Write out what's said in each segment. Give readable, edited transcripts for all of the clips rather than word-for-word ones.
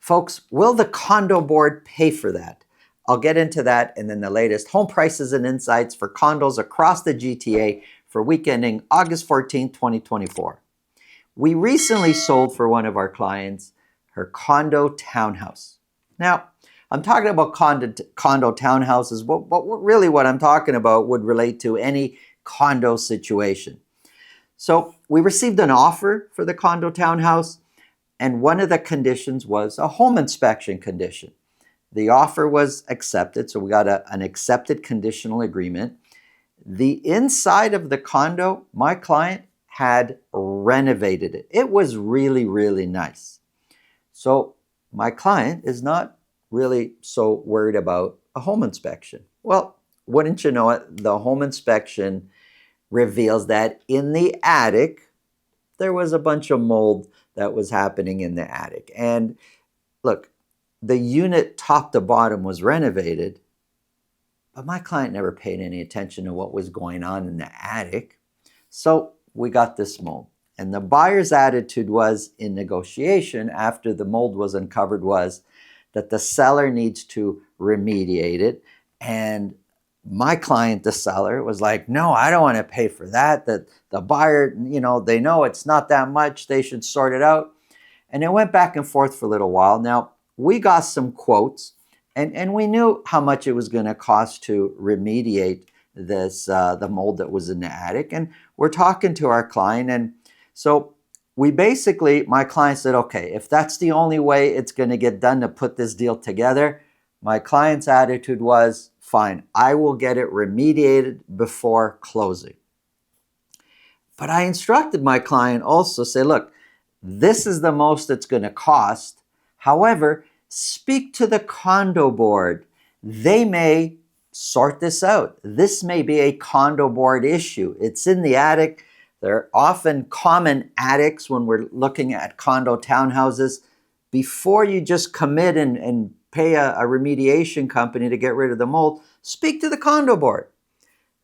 Folks, will the condo board pay for that? I'll get into that and then the latest home prices and insights for condos across the GTA for week ending August 14th, 2024. We recently sold for one of our clients her condo townhouse. Now, I'm talking about condo townhouses, but really what I'm talking about would relate to any condo situation. So we received an offer for the condo townhouse, and one of the conditions was a home inspection condition. The offer was accepted, so we got an accepted conditional agreement. The inside of the condo, my client had renovated it. It was really, really nice. So my client is not really so worried about a home inspection. Well, wouldn't you know it, the home inspection reveals that in the attic, there was a bunch of mold that was happening in the attic. And look, the unit top to bottom was renovated, but my client never paid any attention to what was going on in the attic. So we got this mold. And the buyer's attitude was in negotiation after the mold was uncovered was that the seller needs to remediate it. And my client, the seller, was like, no, I don't want to pay for that. That the buyer, they know it's not that much. They should sort it out. And it went back and forth for a little while. Now, we got some quotes, and we knew how much it was going to cost to remediate this the mold that was in the attic. And we're talking to our client. And so my client said, okay, if that's the only way it's going to get done to put this deal together, my client's attitude was, fine, I will get it remediated before closing. But I instructed my client also, say, look, this is the most it's going to cost. However, speak to the condo board. They may sort this out. This may be a condo board issue. It's in the attic. There are often common attics when we're looking at condo townhouses. Before you just commit and pay a remediation company to get rid of the mold, speak to the condo board.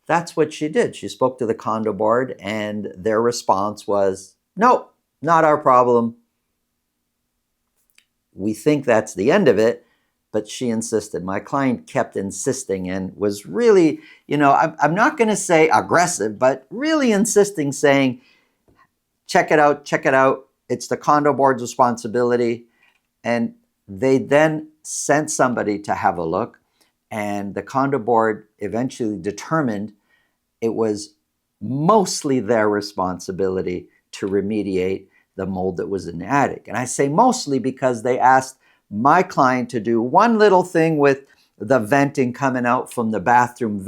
That's what she did. She spoke to the condo board and their response was, no, not our problem. We think that's the end of it, but she insisted. My client kept insisting and was really, I'm not going to say aggressive, but really insisting, saying, check it out. It's the condo board's responsibility. And they then sent somebody to have a look, and the condo board eventually determined it was mostly their responsibility to remediate the mold that was in the attic. And I say mostly because they asked my client to do one little thing with the venting coming out from the bathroom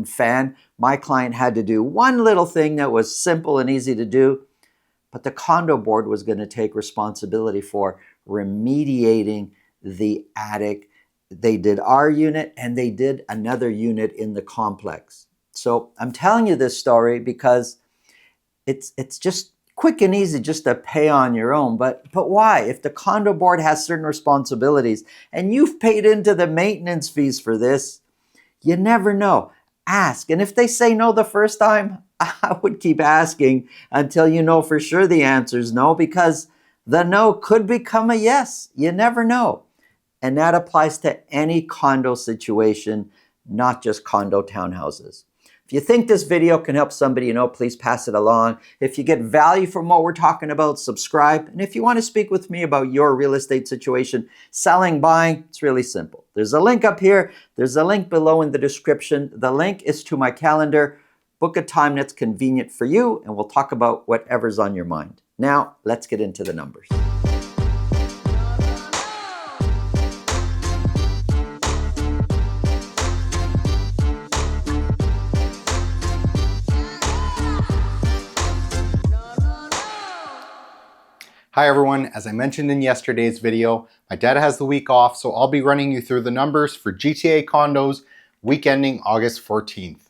fan. My client had to do one little thing that was simple and easy to do, but the condo board was going to take responsibility for remediating the attic. They did our unit and they did another unit in the complex. So I'm telling you this story because it's just quick and easy just to pay on your own. But why? If the condo board has certain responsibilities and you've paid into the maintenance fees for this, you never know. Ask. And if they say no the first time, I would keep asking until you know for sure the answer is no, because the no could become a yes. You never know. And that applies to any condo situation, not just condo townhouses. If you think this video can help somebody you know, please pass it along. If you get value from what we're talking about, subscribe. And if you want to speak with me about your real estate situation, selling, buying, it's really simple. There's a link up here. There's a link below in the description. The link is to my calendar. Book a time that's convenient for you, and we'll talk about whatever's on your mind. Now, let's get into the numbers. Hi everyone, as I mentioned in yesterday's video, my dad has the week off, so I'll be running you through the numbers for GTA condos week ending August 14th.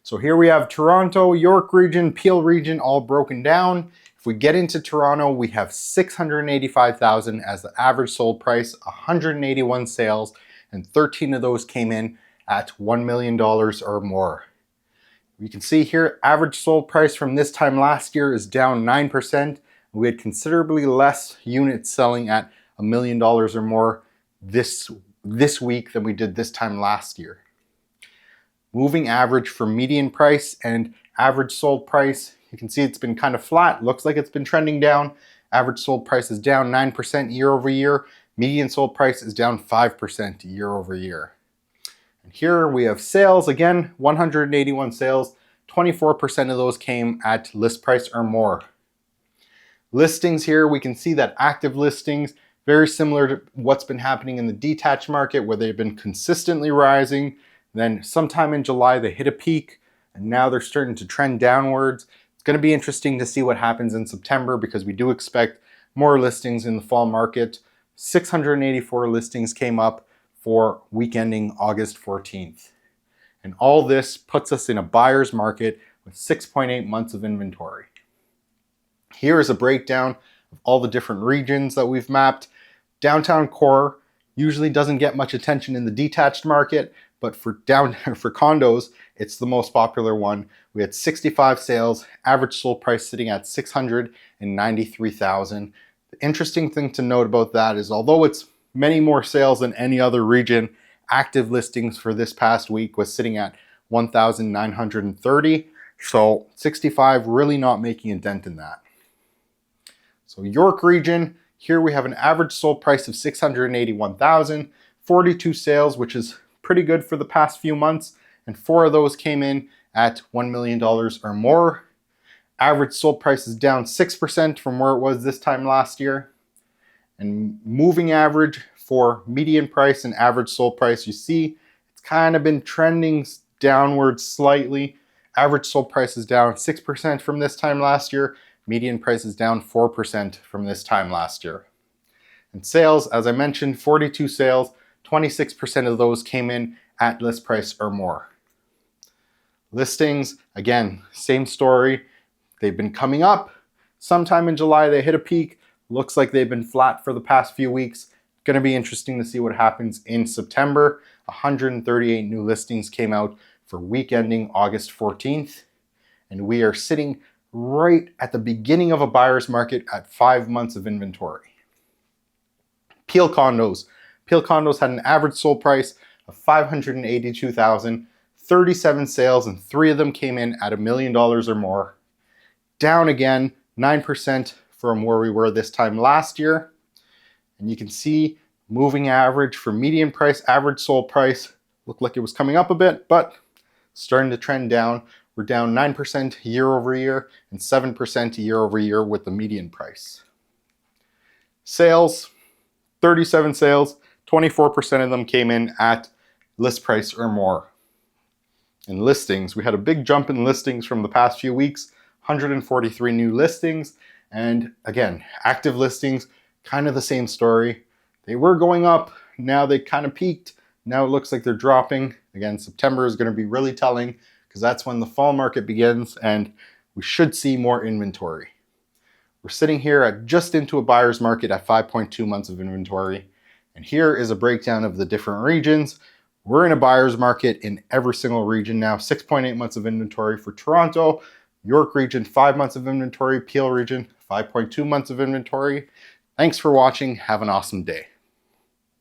So here we have Toronto, York region, Peel region all broken down. If we get into Toronto, we have 685,000 as the average sold price, 181 sales, and 13 of those came in at $1 million or more. You can see here, average sold price from this time last year is down 9%. We had considerably less units selling at $1 million or more this week than we did this time last year. Moving average for median price and average sold price, you can see it's been kind of flat. Looks like it's been trending down. Average sold price is down 9% year over year. Median sold price is down 5% year over year. And here we have sales, again, 181 sales. 24% of those came at list price or more. Listings here, we can see that active listings, very similar to what's been happening in the detached market where they've been consistently rising. Then sometime in July, they hit a peak and now they're starting to trend downwards. It's going to be interesting to see what happens in September because we do expect more listings in the fall market. 684 listings came up for week ending August 14th. And all this puts us in a buyer's market with 6.8 months of inventory. Here is a breakdown of all the different regions that we've mapped. Downtown core usually doesn't get much attention in the detached market, but for condos, it's the most popular one. We had 65 sales, average sold price sitting at $693,000. The interesting thing to note about that is although it's many more sales than any other region, active listings for this past week was sitting at 1,930. So 65 really not making a dent in that. So York region, here we have an average sold price of $681,000, 42 sales, which is pretty good for the past few months, and 4 of those came in at $1 million or more. Average sold price is down 6% from where it was this time last year. And moving average for median price and average sold price, you see it's kind of been trending downwards slightly. Average sold price is down 6% from this time last year. Median price is down 4% from this time last year. And sales, as I mentioned, 42 sales, 26% of those came in at list price or more. Listings, again, same story. They've been coming up. Sometime in July, they hit a peak. Looks like they've been flat for the past few weeks. Going to be interesting to see what happens in September. 138 new listings came out for week ending August 14th. And we are sitting right at the beginning of a buyer's market at 5 months of inventory. Peel condos. Peel condos had an average sold price of $582,000, 37 sales, and 3 of them came in at $1 million or more. Down again, 9% from where we were this time last year. And you can see moving average for median price, average sold price, looked like it was coming up a bit, but starting to trend down. We're down 9% year over year and 7% year over year with the median price. Sales, 37 sales, 24% of them came in at list price or more. In listings, we had a big jump in listings from the past few weeks, 143 new listings. And again, active listings, kind of the same story. They were going up, now they kind of peaked. Now it looks like they're dropping. Again, September is going to be really telling because that's when the fall market begins and we should see more inventory. We're sitting here at just into a buyer's market at 5.2 months of inventory. And here is a breakdown of the different regions. We're in a buyer's market in every single region now. 6.8 months of inventory for Toronto. York region, 5 months of inventory. Peel region, 5.2 months of inventory. Thanks for watching. Have an awesome day.